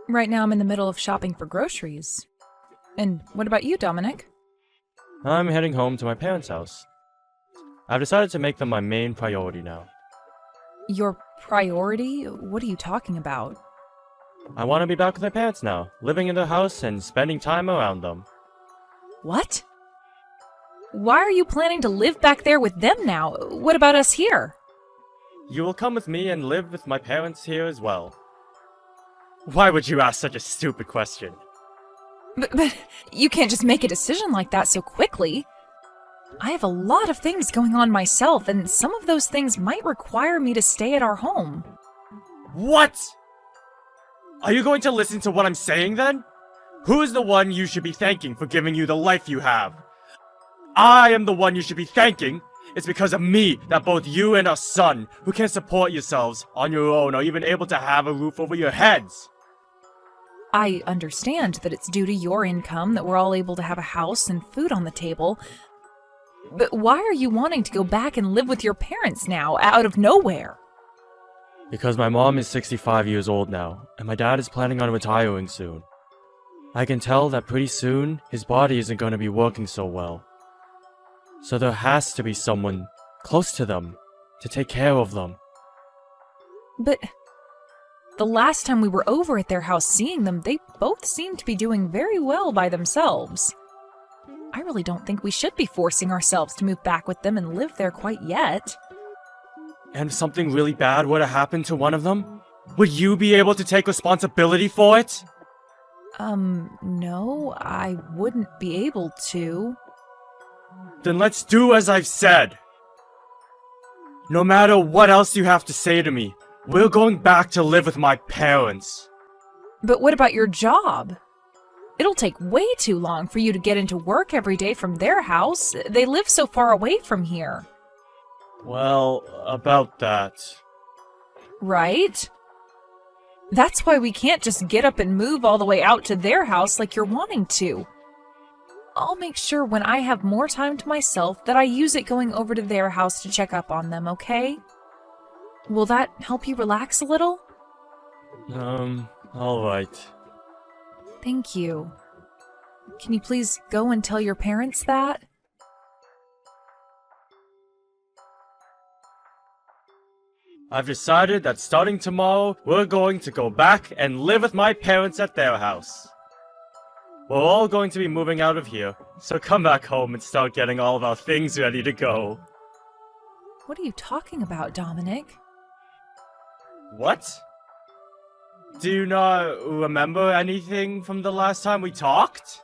Right now I'm in the middle of shopping for groceries. And what about you, Dominic? I'm heading home to my parents' house. I've decided to make them my main priority now. Your priority? What are you talking about? I want to be back with my parents now, living in their house and spending time around them. What? Why are you planning to live back there with them now? What about us here? You will come with me and live with my parents here as well. Why would you ask such a stupid question? But you can't just make a decision like that so quickly. I have a lot of things going on myself, and some of those things might require me to stay at our home. What? Are you going to listen to what I'm saying then? Who is the one you should be thanking for giving you the life you have? I am the one you should be thanking. It's because of me that both you and our son, who can't support yourselves on your own, are even able to have a roof over your heads. I understand that it's due to your income that we're all able to have a house and food on the table. But why are you wanting to go back and live with your parents now, out of nowhere? Because my mom is 65 years old now, and my dad is planning on retiring soon. I can tell that pretty soon, his body isn't going to be working so well. So there has to be someone close to them to take care of them. But the last time we were over at their house seeing them, they both seemed to be doing very well by themselves. I really don't think we should be forcing ourselves to move back with them and live there quite yet. And if something really bad were to happen to one of them, would you be able to take responsibility for it? No, I wouldn't be able to. Then let's do as I've said. No matter what else you have to say to me, we're going back to live with my parents. But what about your job? It'll take way too long for you to get into work every day from their house. They live so far away from here. Well, about that. Right? That's why we can't just get up and move all the way out to their house like you're wanting to. I'll make sure when I have more time to myself that I use it going over to their house to check up on them, okay? Will that help you relax a little? Alright. Thank you. Can you please go and tell your parents that? I've decided that starting tomorrow, we're going to go back and live with my parents at their house. We're all going to be moving out of here, so come back home and start getting all of our things ready to go. What are you talking about, Dominic? What? Do you not remember anything from the last time we talked?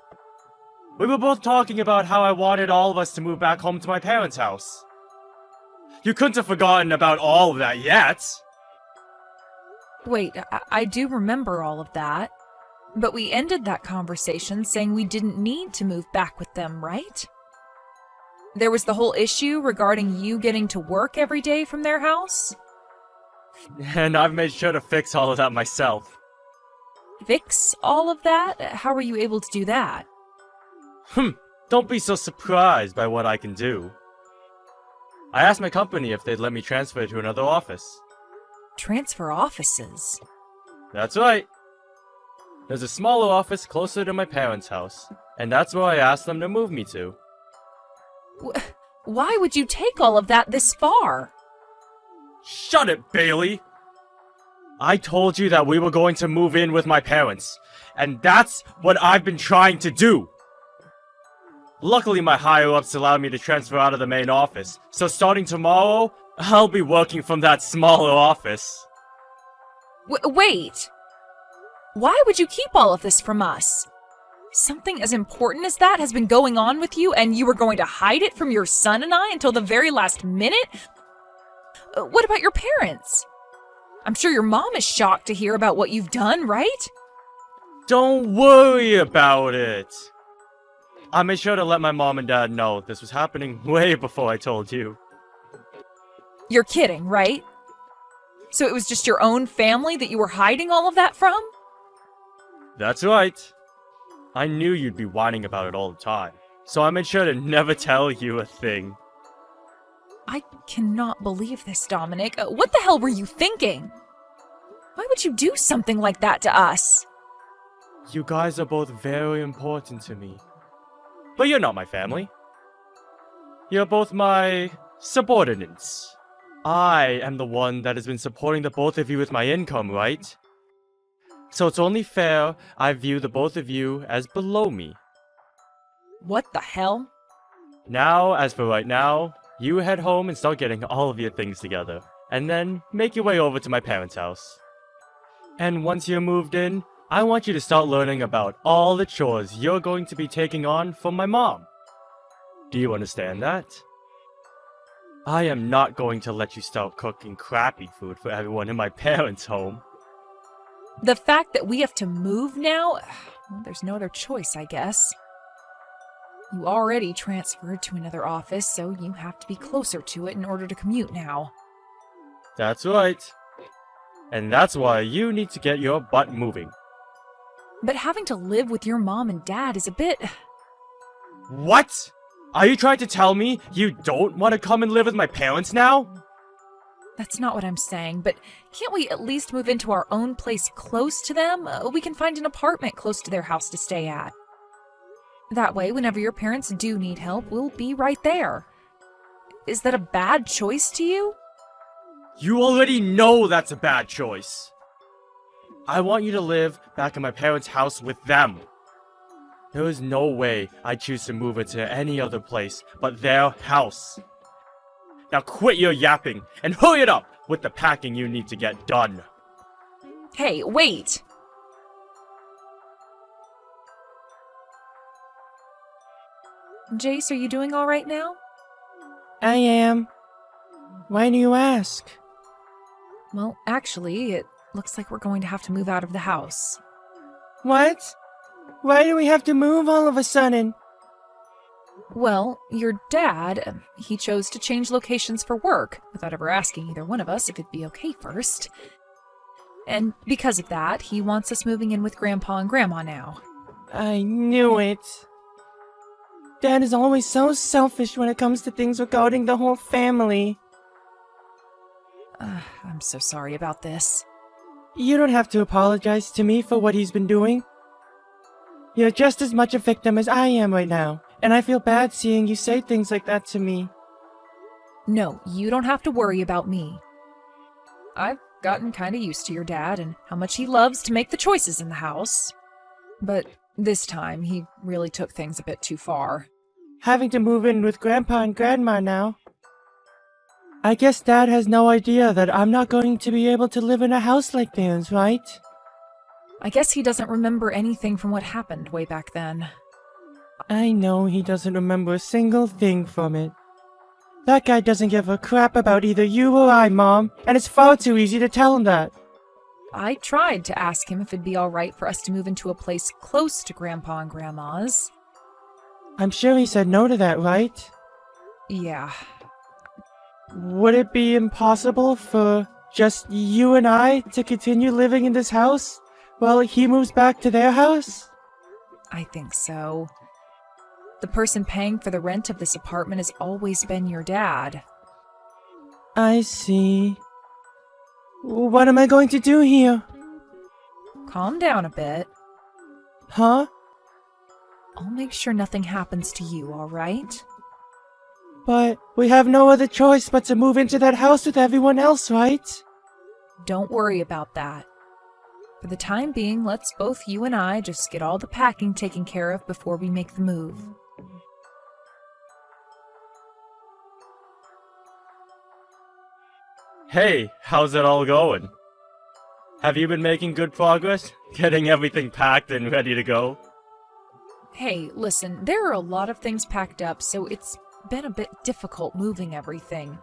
We were both talking about how I wanted all of us to move back home to my parents' house. You couldn't have forgotten about all of that yet. Wait, I do remember all of that. But we ended that conversation saying we didn't need to move back with them, right? There was the whole issue regarding you getting to work every day from their house? And I've made sure to fix all of that myself. Fix all of that? How were you able to do that? Don't be so surprised by what I can do. I asked my company if they'd let me transfer to another office. Transfer offices? That's right. There's a smaller office closer to my parents' house, and that's where I asked them to move me to. Why would you take all of that this far? Shut it, Bailey! I told you that we were going to move in with my parents, and that's what I've been trying to do! Luckily, my higher-ups allowed me to transfer out of the main office, so starting tomorrow, I'll be working from that smaller office. Wait! Why would you keep all of this from us? Something as important as that has been going on with you, and you were going to hide it from your son and I until the very last minute? What about your parents? I'm sure your mom is shocked to hear about what you've done, right? Don't worry about it! I made sure to let my mom and dad know this was happening way before I told you. You're kidding, right? So it was just your own family that you were hiding all of that from? That's right. I knew you'd be whining about it all the time, so I made sure to never tell you a thing. I cannot believe this, Dominic. What the hell were you thinking? Why would you do something like that to us? You guys are both very important to me. But you're not my family. You're both my subordinates. I am the one that has been supporting the both of you with my income, right? So it's only fair I view the both of you as below me. What the hell? Now, as for right now, you head home and start getting all of your things together. And then make your way over to my parents' house. And once you're moved in, I want you to start learning about all the chores you're going to be taking on from my mom. Do you understand that? I am not going to let you start cooking crappy food for everyone in my parents' home. The fact that we have to move now? Well, there's no other choice, I guess. You already transferred to another office, so you have to be closer to it in order to commute now. That's right. And that's why you need to get your butt moving. But having to live with your mom and dad is a bit... What? Are you trying to tell me you don't want to come and live with my parents now? That's not what I'm saying, but can't we at least move into our own place close to them? We can find an apartment close to their house to stay at. That way, whenever your parents do need help, we'll be right there. Is that a bad choice to you? You already know that's a bad choice. I want you to live back in my parents' house with them. There is no way I'd choose to move into any other place but their house. Now quit your yapping and hurry it up with the packing you need to get done. Hey, wait! Jace, are you doing all right now? I am. Why do you ask? Well, actually, it looks like we're going to have to move out of the house. What? Why do we have to move all of a sudden? Well, your dad, he chose to change locations for work, without ever asking either one of us if it'd be okay first. And because of that, he wants us moving in with Grandpa and Grandma now. I knew it. Dad is always so selfish when it comes to things regarding the whole family. I'm so sorry about this. You don't have to apologize to me for what he's been doing. You're just as much a victim as I am right now, and I feel bad seeing you say things like that to me. No, you don't have to worry about me. I've gotten kinda used to your dad and how much he loves to make the choices in the house. But this time, he really took things a bit too far. Having to move in with Grandpa and Grandma now. I guess Dad has no idea that I'm not going to be able to live in a house like theirs, right? I guess he doesn't remember anything from what happened way back then. I know he doesn't remember a single thing from it. That guy doesn't give a crap about either you or I, Mom, and it's far too easy to tell him that. I tried to ask him if it'd be alright for us to move into a place close to Grandpa and Grandma's. I'm sure he said no to that, right? Yeah. Would it be impossible for just you and I to continue living in this house while he moves back to their house? I think so. The person paying for the rent of this apartment has always been your dad. I see. What am I going to do here? Calm down a bit. Huh? I'll make sure nothing happens to you, alright? But we have no other choice but to move into that house with everyone else, right? Don't worry about that. For the time being, let's both you and I just get all the packing taken care of before we make the move. Hey, how's it all going? Have you been making good progress? Getting everything packed and ready to go? Hey, listen, there are a lot of things packed up, so it's been a bit difficult moving everything.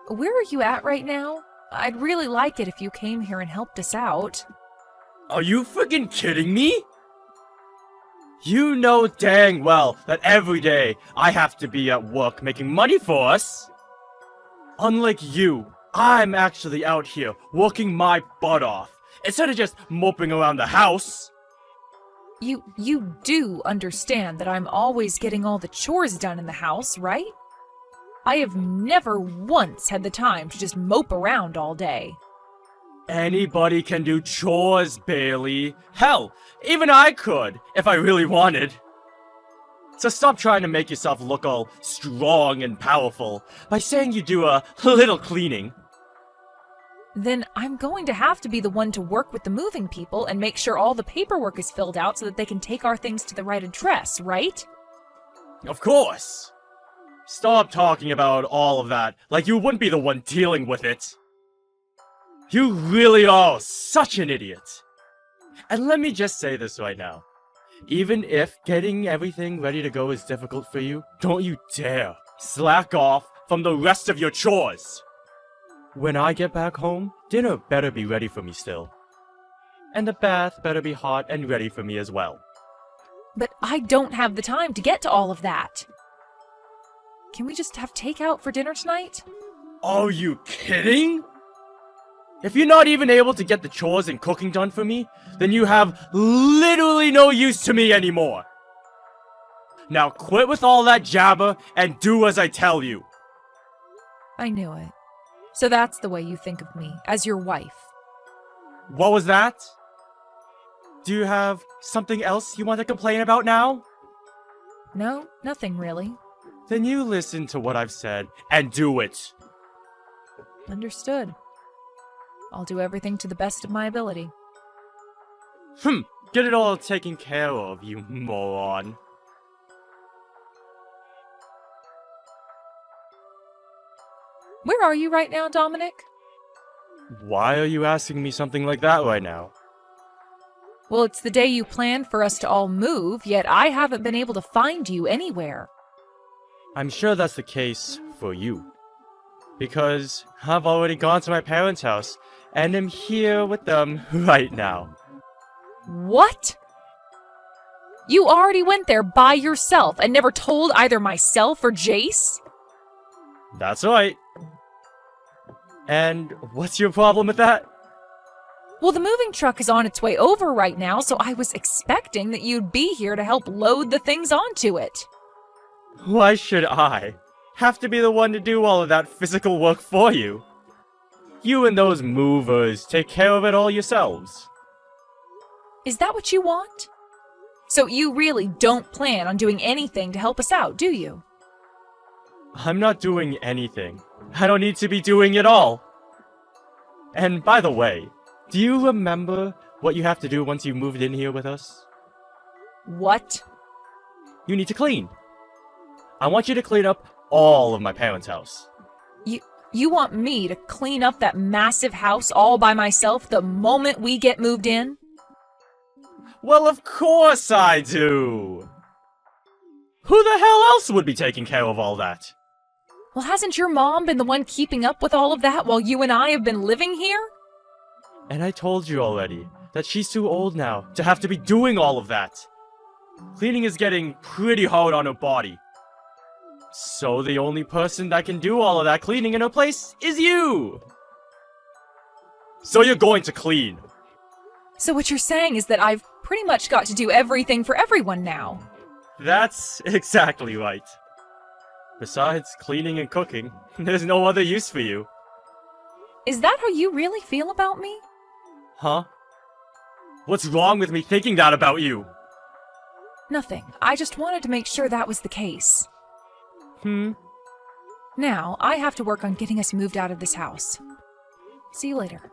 Where are you at right now? I'd really like it if you came here and helped us out. Are you freaking kidding me? You know dang well that every day I have to be at work making money for us. Unlike you, I'm actually out here working my butt off, instead of just moping around the house. You do understand that I'm always getting all the chores done in the house, right? I have never once had the time to just mope around all day. Anybody can do chores, Bailey. Hell, even I could, if I really wanted. So stop trying to make yourself look all strong and powerful by saying you do a little cleaning. Then I'm going to have to be the one to work with the moving people and make sure all the paperwork is filled out so that they can take our things to the right address, right? Of course. Stop talking about all of that like you wouldn't be the one dealing with it. You really are such an idiot. And let me just say this right now. Even if getting everything ready to go is difficult for you, don't you dare slack off from the rest of your chores. When I get back home, dinner better be ready for me still. And the bath better be hot and ready for me as well. But I don't have the time to get to all of that. Can we just have takeout for dinner tonight? Are you kidding? If you're not even able to get the chores and cooking done for me, then you have literally no use to me anymore. Now quit with all that jabber and do as I tell you. I knew it. So that's the way you think of me, as your wife. What was that? Do you have something else you want to complain about now? No, nothing really. Then you listen to what I've said and do it. Understood. I'll do everything to the best of my ability. Get it all taken care of, you moron. Where are you right now, Dominic? Why are you asking me something like that right now? Well, it's the day you planned for us to all move, yet I haven't been able to find you anywhere. I'm sure that's the case for you. Because I've already gone to my parents' house, and am here with them right now. What? You already went there by yourself and never told either myself or Jace? That's right. And what's your problem with that? Well, the moving truck is on its way over right now, so I was expecting that you'd be here to help load the things onto it. Why should I have to be the one to do all of that physical work for you? You and those movers take care of it all yourselves. Is that what you want? So you really don't plan on doing anything to help us out, do you? I'm not doing anything. I don't need to be doing it all. And by the way, do you remember what you have to do once you moved in here with us? What? You need to clean. I want you to clean up all of my parents' house. You want me to clean up that massive house all by myself the moment we get moved in? Well, of course I do! Who the hell else would be taking care of all that? Well, hasn't your mom been the one keeping up with all of that while you and I have been living here? And I told you already that she's too old now to have to be doing all of that. Cleaning is getting pretty hard on her body. So the only person that can do all of that cleaning in her place is you! So you're going to clean. So what you're saying is that I've pretty much got to do everything for everyone now. That's exactly right. Besides cleaning and cooking, there's no other use for you. Is that how you really feel about me? Huh? What's wrong with me thinking that about you? Nothing. I just wanted to make sure that was the case. Now, I have to work on getting us moved out of this house. See you later.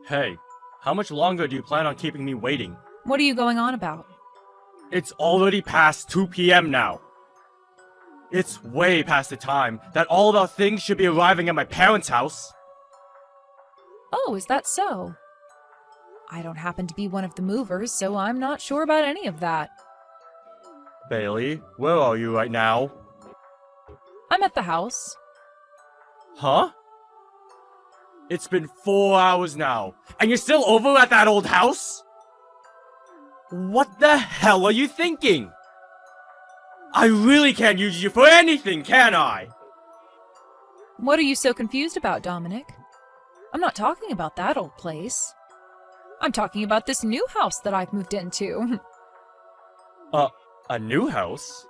Hey, how much longer do you plan on keeping me waiting? What are you going on about? It's already past 2 p.m. now. It's way past the time that all of our things should be arriving at my parents' house. Oh, is that so? I don't happen to be one of the movers, so I'm not sure about any of that. Bailey, where are you right now? I'm at the house. Huh? It's been 4 hours now, and you're still over at that old house? What the hell are you thinking? I really can't use you for anything, can I? What are you so confused about, Dominic? I'm not talking about that old place. I'm talking about this new house that I've moved into. A new house?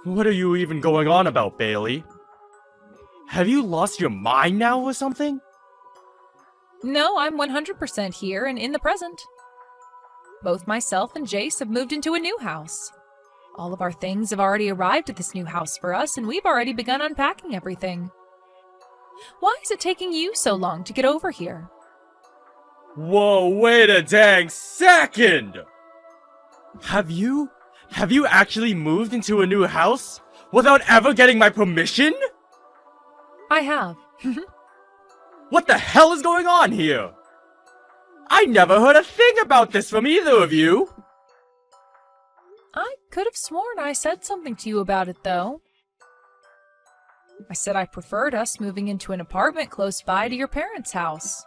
What are you even going on about, Bailey? Have you lost your mind now or something? No, I'm 100% here and in the present. Both myself and Jace have moved into a new house. All of our things have already arrived at this new house for us, and we've already begun unpacking everything. Why is it taking you so long to get over here? Whoa, wait a dang second! Have you actually moved into a new house without ever getting my permission? I have. What the hell is going on here? I never heard a thing about this from either of you! I could have sworn I said something to you about it, though. I said I preferred us moving into an apartment close by to your parents' house.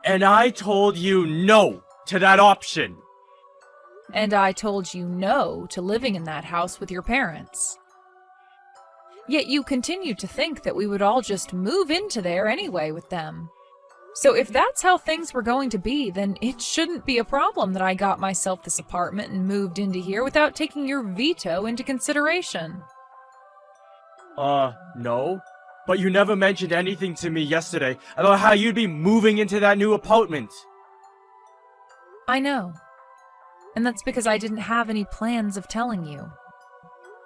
And I told you no to that option. And I told you no to living in that house with your parents. Yet you continued to think that we would all just move into there anyway with them. So if that's how things were going to be, then it shouldn't be a problem that I got myself this apartment and moved into here without taking your veto into consideration. No. But you never mentioned anything to me yesterday about how you'd be moving into that new apartment. I know. And that's because I didn't have any plans of telling you.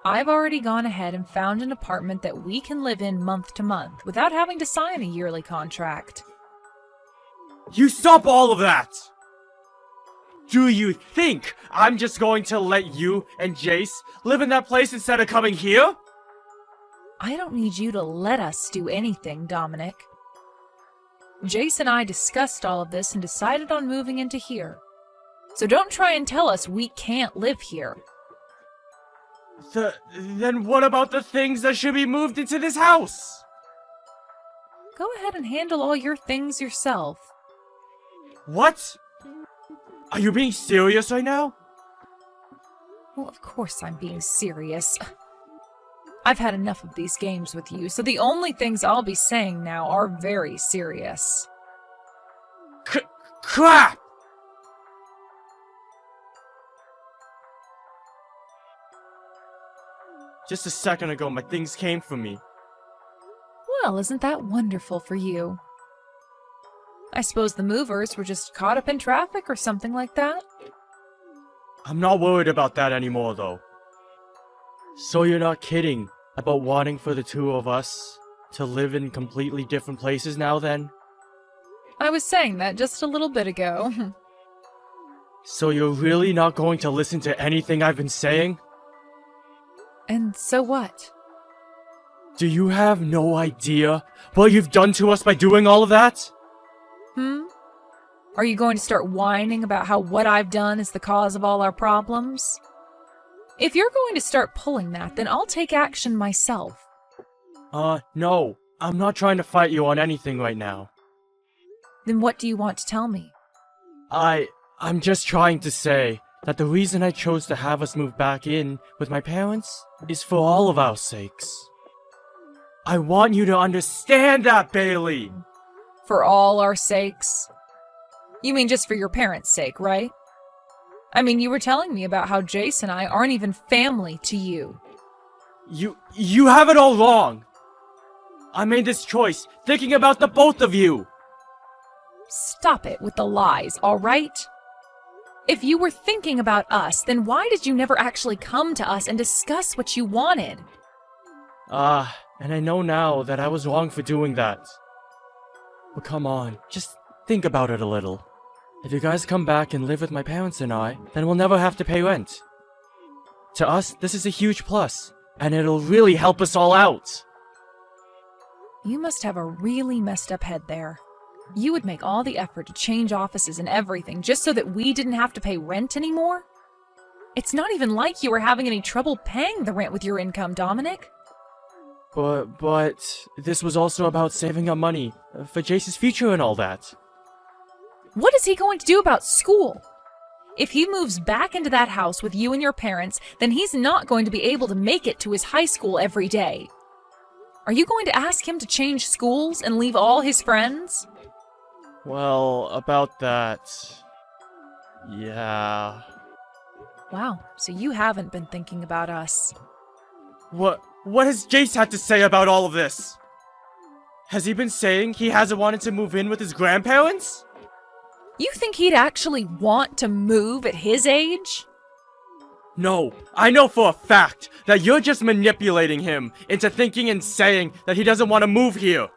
I've already gone ahead and found an apartment that we can live in month to month without having to sign a yearly contract. You stop all of that! Do you think I'm just going to let you and Jace live in that place instead of coming here? I don't need you to let us do anything, Dominic. Jace and I discussed all of this and decided on moving into here. So don't try and tell us we can't live here. Then what about the things that should be moved into this house? Go ahead and handle all your things yourself. What? Are you being serious right now? Well, of course I'm being serious. I've had enough of these games with you, so the only things I'll be saying now are very serious. Crap! Just a second ago, my things came for me. Well, isn't that wonderful for you? I suppose the movers were just caught up in traffic or something like that? I'm not worried about that anymore, though. So you're not kidding about wanting for the two of us to live in completely different places now, then? I was saying that just a little bit ago. So you're really not going to listen to anything I've been saying? And so what? Do you have no idea what you've done to us by doing all of that? Are you going to start whining about how what I've done is the cause of all our problems? If you're going to start pulling that, then I'll take action myself. No. I'm not trying to fight you on anything right now. Then what do you want to tell me? I'm just trying to say that the reason I chose to have us move back in with my parents is for all of our sakes. I want you to understand that, Bailey! For all our sakes? You mean just for your parents' sake, right? I mean, you were telling me about how Jace and I aren't even family to you. You have it all wrong! I made this choice thinking about the both of you! Stop it with the lies, all right? If you were thinking about us, then why did you never actually come to us and discuss what you wanted? And I know now that I was wrong for doing that. But come on, just think about it a little. If you guys come back and live with my parents and I, then we'll never have to pay rent. To us, this is a huge plus, and it'll really help us all out. You must have a really messed up head there. You would make all the effort to change offices and everything just so that we didn't have to pay rent anymore? It's not even like you were having any trouble paying the rent with your income, Dominic. But this was also about saving up money for Jace's future and all that. What is he going to do about school? If he moves back into that house with you and your parents, then he's not going to be able to make it to his high school every day. Are you going to ask him to change schools and leave all his friends? Well, about that... yeah... Wow, so you haven't been thinking about us. What has Jace had to say about all of this? Has he been saying he hasn't wanted to move in with his grandparents? You think he'd actually want to move at his age? No, I know for a fact that you're just manipulating him into thinking and saying that he doesn't want to move here.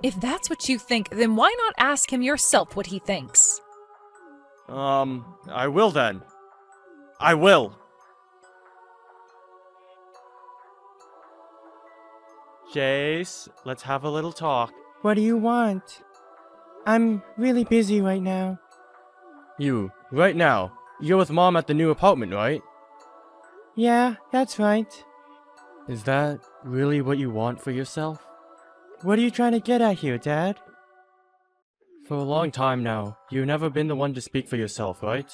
If that's what you think, then why not ask him yourself what he thinks? I will then. I will. Jace, let's have a little talk. What do you want? I'm really busy right now. You, right now, you're with Mom at the new apartment, right? Yeah, that's right. Is that really what you want for yourself? What are you trying to get at here, Dad? For a long time now, you've never been the one to speak for yourself, right?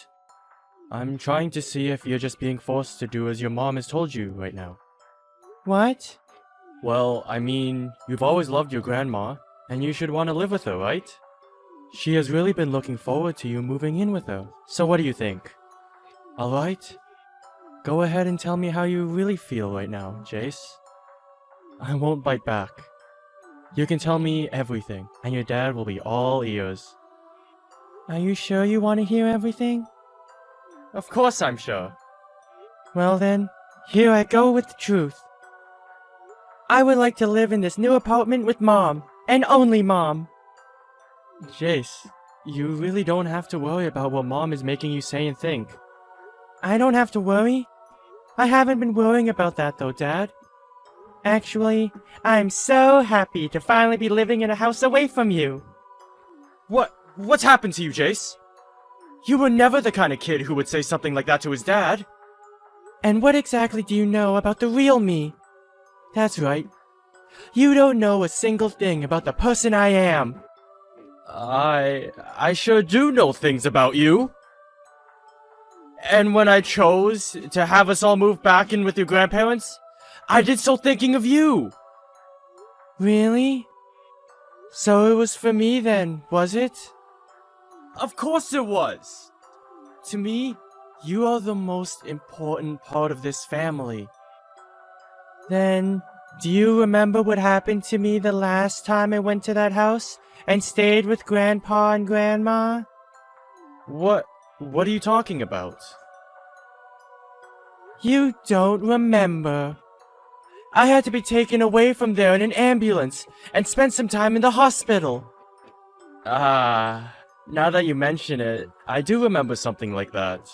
I'm trying to see if you're just being forced to do as your mom has told you right now. What? Well, I mean, you've always loved your grandma, and you should want to live with her, right? She has really been looking forward to you moving in with her. So what do you think? Alright? Go ahead and tell me how you really feel right now, Jace. I won't bite back. You can tell me everything, and your dad will be all ears. Are you sure you want to hear everything? Of course I'm sure. Well then, here I go with the truth. I would like to live in this new apartment with Mom, and only Mom. Jace, you really don't have to worry about what Mom is making you say and think. I don't have to worry? I haven't been worrying about that though, Dad. Actually, I'm so happy to finally be living in a house away from you. What's happened to you, Jace? You were never the kind of kid who would say something like that to his dad. And what exactly do you know about the real me? That's right. You don't know a single thing about the person I am. I sure do know things about you. And when I chose to have us all move back in with your grandparents, I did so thinking of you. Really? So it was for me then, was it? Of course it was. To me, you are the most important part of this family. Then, do you remember what happened to me the last time I went to that house and stayed with Grandpa and Grandma? What are you talking about? You don't remember. I had to be taken away from there in an ambulance and spent some time in the hospital. Now that you mention it, I do remember something like that.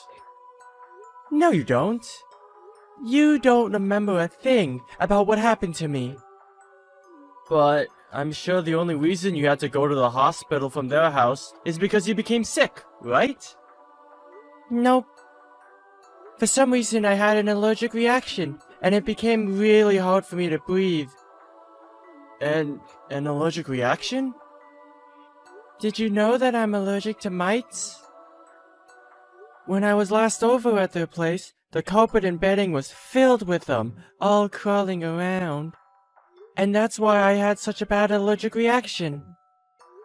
No, you don't. You don't remember a thing about what happened to me. But I'm sure the only reason you had to go to the hospital from their house is because you became sick, right? Nope. For some reason I had an allergic reaction, and it became really hard for me to breathe. An allergic reaction? Did you know that I'm allergic to mites? When I was last over at their place, the carpet and bedding was filled with them, all crawling around. And that's why I had such a bad allergic reaction.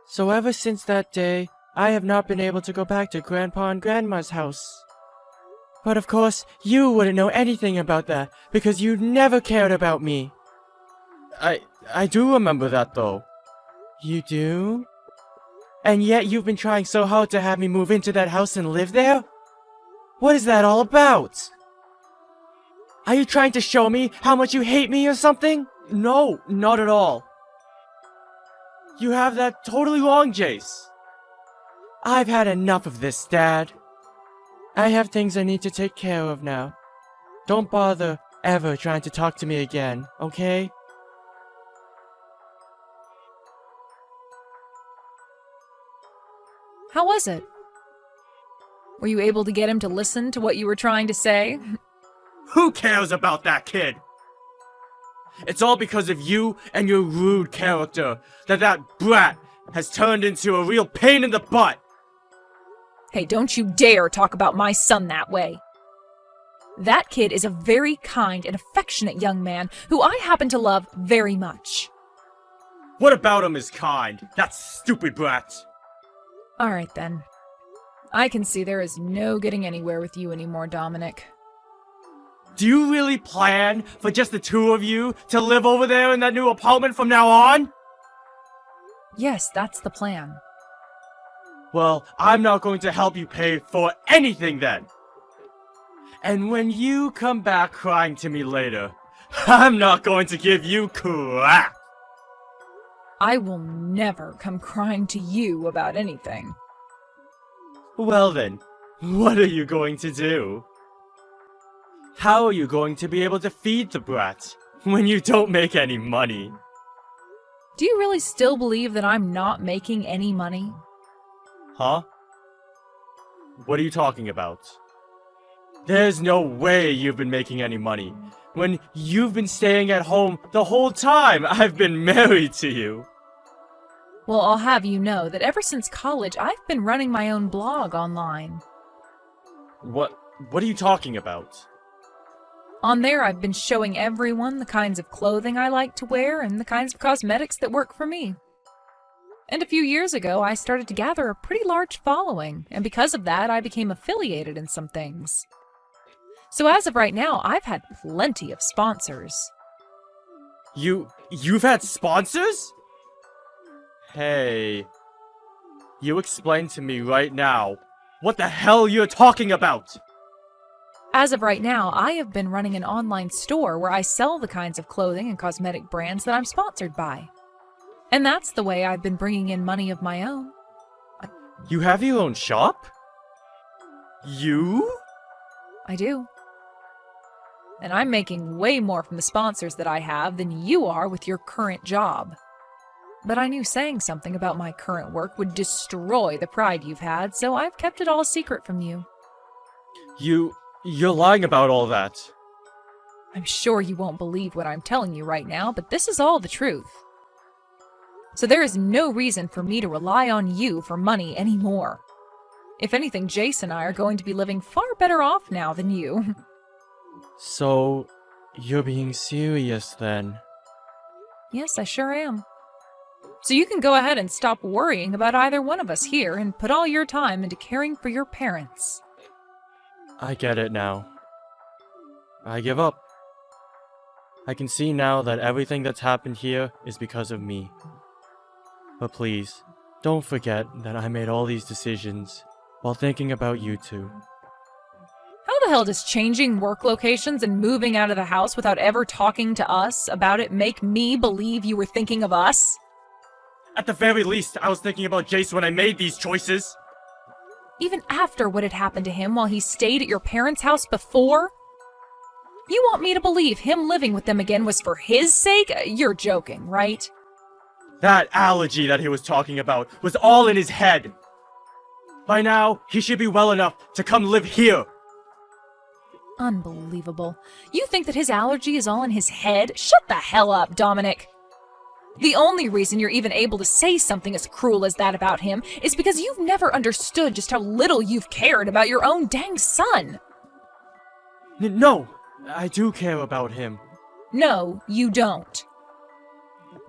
So ever since that day, I have not been able to go back to Grandpa and Grandma's house. But of course, you wouldn't know anything about that, because you never cared about me. I do remember that though. You do? And yet you've been trying so hard to have me move into that house and live there? What is that all about? Are you trying to show me how much you hate me or something? No, not at all. You have that totally wrong, Jace. I've had enough of this, Dad. I have things I need to take care of now. Don't bother ever trying to talk to me again, okay? How was it? Were you able to get him to listen to what you were trying to say? Who cares about that kid? It's all because of you and your rude character that brat has turned into a real pain in the butt. Hey, don't you dare talk about my son that way. That kid is a very kind and affectionate young man who I happen to love very much. What about him is kind? That stupid brat. All right, then. I can see there is no getting anywhere with you anymore, Dominic. Do you really plan for just the two of you to live over there in that new apartment from now on? Yes, that's the plan. Well, I'm not going to help you pay for anything then. And when you come back crying to me later, I'm not going to give you crap. I will never come crying to you about anything. Well then, what are you going to do? How are you going to be able to feed the brat when you don't make any money? Do you really still believe that I'm not making any money? Huh? What are you talking about? There's no way you've been making any money when you've been staying at home the whole time I've been married to you. Well, I'll have you know that ever since college, I've been running my own blog online. What are you talking about? On there, I've been showing everyone the kinds of clothing I like to wear and the kinds of cosmetics that work for me. And a few years ago, I started to gather a pretty large following, and because of that, I became affiliated in some things. So as of right now, I've had plenty of sponsors. You've had sponsors? Hey, you explain to me right now what the hell you're talking about. As of right now, I have been running an online store where I sell the kinds of clothing and cosmetic brands that I'm sponsored by. And that's the way I've been bringing in money of my own. You have your own shop? You? I do. And I'm making way more from the sponsors that I have than you are with your current job. But I knew saying something about my current work would destroy the pride you've had, so I've kept it all secret from you. You're lying about all that. I'm sure you won't believe what I'm telling you right now, but this is all the truth. So there is no reason for me to rely on you for money anymore. If anything, Jace and I are going to be living far better off now than you. So, you're being serious then? Yes, I sure am. So you can go ahead and stop worrying about either one of us here and put all your time into caring for your parents. I get it now. I give up. I can see now that everything that's happened here is because of me. But please, don't forget that I made all these decisions while thinking about you two. How the hell does changing work locations and moving out of the house without ever talking to us about it make me believe you were thinking of us? At the very least, I was thinking about Jace when I made these choices. Even after what had happened to him while he stayed at your parents' house before? You want me to believe him living with them again was for his sake? You're joking, right? That allergy that he was talking about was all in his head. By now, he should be well enough to come live here. Unbelievable. You think that his allergy is all in his head? Shut the hell up, Dominic. The only reason you're even able to say something as cruel as that about him is because you've never understood just how little you've cared about your own dang son. No, I do care about him. No, you don't.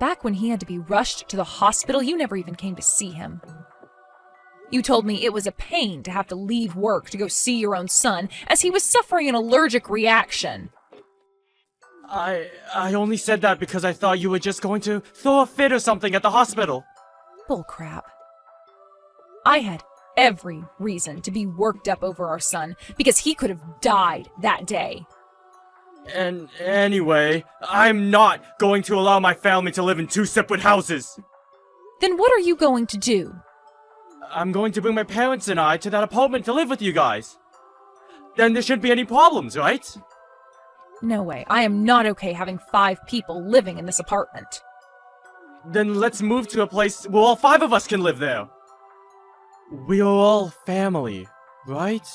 Back when he had to be rushed to the hospital, you never even came to see him. You told me it was a pain to have to leave work to go see your own son, as he was suffering an allergic reaction. I only said that because I thought you were just going to throw a fit or something at the hospital. Bullcrap. I had every reason to be worked up over our son, because he could have died that day. And anyway, I'm not going to allow my family to live in two separate houses. Then what are you going to do? I'm going to bring my parents and I to that apartment to live with you guys. Then there shouldn't be any problems, right? No way. I am not okay having 5 people living in this apartment. Then let's move to a place where all 5 of us can live there. We are all family, right?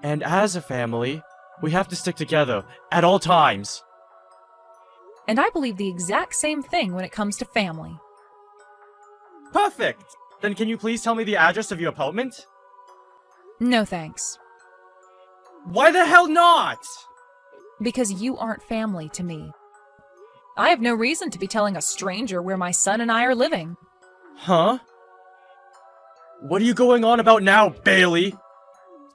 And as a family, we have to stick together At all times. And I believe the exact same thing when it comes to family. Perfect! Then can you please tell me the address of your apartment? No thanks. Why the hell not? Because you aren't family to me. I have no reason to be telling a stranger where my son and I are living. Huh? What are you going on about now, Bailey?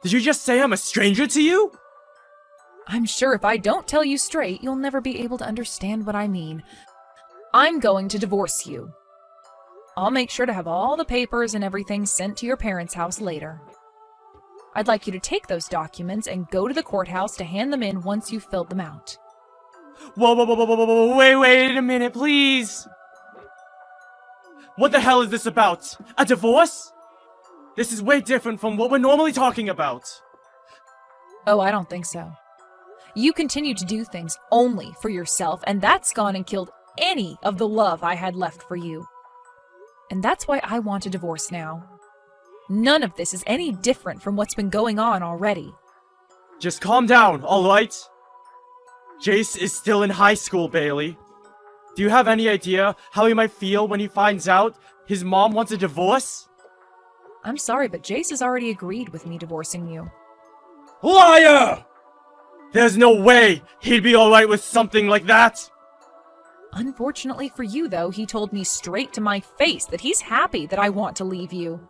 Did you just say I'm a stranger to you? I'm sure if I don't tell you straight, you'll never be able to understand what I mean. I'm going to divorce you. I'll make sure to have all the papers and everything sent to your parents' house later. I'd like you to take those documents and go to the courthouse to hand them in once you've filled them out. Whoa, wait a minute, please! What the hell is this about? A divorce? This is way different from what we're normally talking about. Oh, I don't think so. You continue to do things only for yourself, and that's gone and killed any of the love I had left for you. And that's why I want a divorce now. None of this is any different from what's been going on already. Just calm down, alright? Jace is still in high school, Bailey. Do you have any idea how he might feel when he finds out his mom wants a divorce? I'm sorry, but Jace has already agreed with me divorcing you. Liar! There's no way he'd be alright with something like that! Unfortunately for you, though, he told me straight to my face that he's happy that I want to leave you.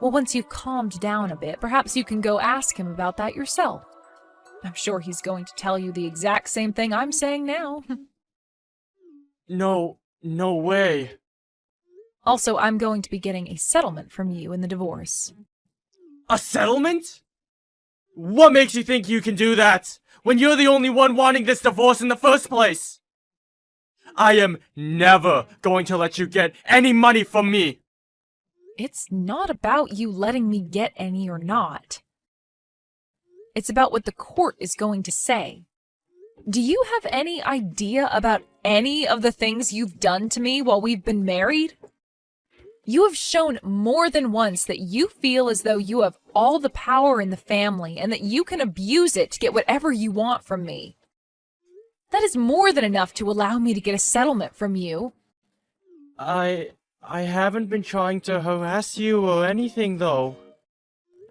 Well, once you've calmed down a bit, perhaps you can go ask him about that yourself. I'm sure he's going to tell you the exact same thing I'm saying now. No way. Also, I'm going to be getting a settlement from you in the divorce. A settlement? What makes you think you can do that, when you're the only one wanting this divorce in the first place? I am never going to let you get any money from me. It's not about you letting me get any or not. It's about what the court is going to say. Do you have any idea about any of the things you've done to me while we've been married? You have shown more than once that you feel as though you have all the power in the family and that you can abuse it to get whatever you want from me. That is more than enough to allow me to get a settlement from you. I haven't been trying to harass you or anything, though.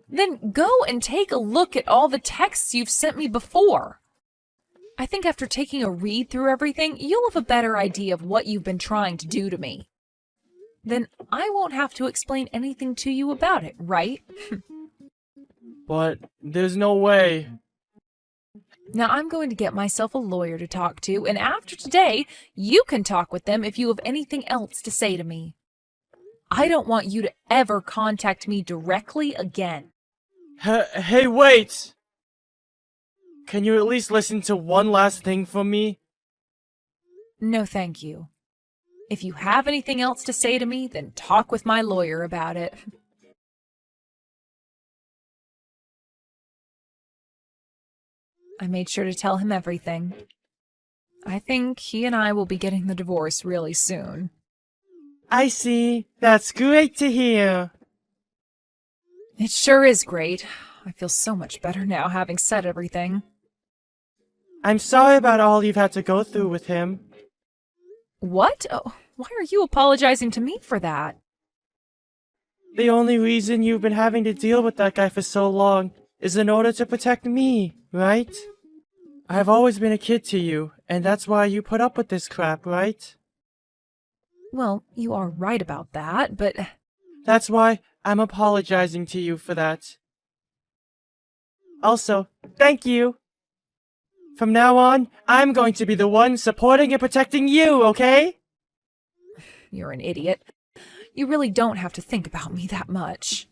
Then go and take a look at all the texts you've sent me before. I think after taking a read through everything, you'll have a better idea of what you've been trying to do to me. Then I won't have to explain anything to you about it, right? But there's no way. Now I'm going to get myself a lawyer to talk to, and after today, you can talk with them if you have anything else to say to me. I don't want you to ever contact me directly again. Hey, wait! Can you at least listen to one last thing from me? No, thank you. If you have anything else to say to me, then talk with my lawyer about it. I made sure to tell him everything. I think he and I will be getting the divorce really soon. I see. That's great to hear. It sure is great. I feel so much better now having said everything. I'm sorry about all you've had to go through with him. What? Oh, why are you apologizing to me for that? The only reason you've been having to deal with that guy for so long is in order to protect me, right? I've always been a kid to you, and that's why you put up with this crap, right? Well, you are right about that, but... That's why I'm apologizing to you for that. Also, thank you. From now on, I'm going to be the one supporting and protecting you, okay? You're an idiot. You really don't have to think about me that much.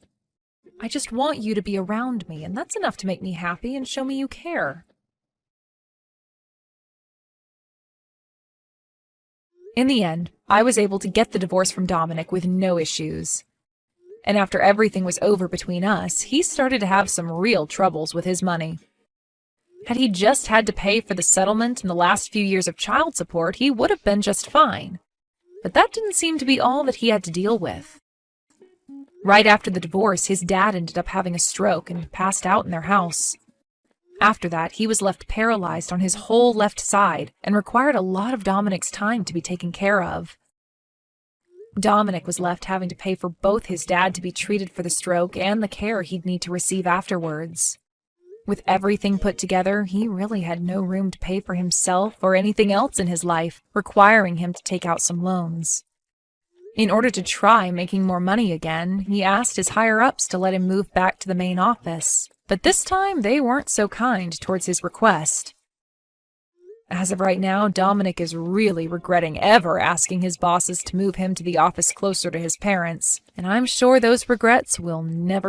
I just want you to be around me, and that's enough to make me happy and show me you care. In the end, I was able to get the divorce from Dominic with no issues. And after everything was over between us, he started to have some real troubles with his money. Had he just had to pay for the settlement and the last few years of child support, he would have been just fine. But that didn't seem to be all that he had to deal with. Right after the divorce, his dad ended up having a stroke and passed out in their house. After that, he was left paralyzed on his whole left side and required a lot of Dominic's time to be taken care of. Dominic was left having to pay for both his dad to be treated for the stroke and the care he'd need to receive afterwards. With everything put together, he really had no room to pay for himself or anything else in his life, requiring him to take out some loans. In order to try making more money again, he asked his higher-ups to let him move back to the main office, but this time they weren't so kind towards his request. As of right now, Dominic is really regretting ever asking his bosses to move him to the office closer to his parents, and I'm sure those regrets will never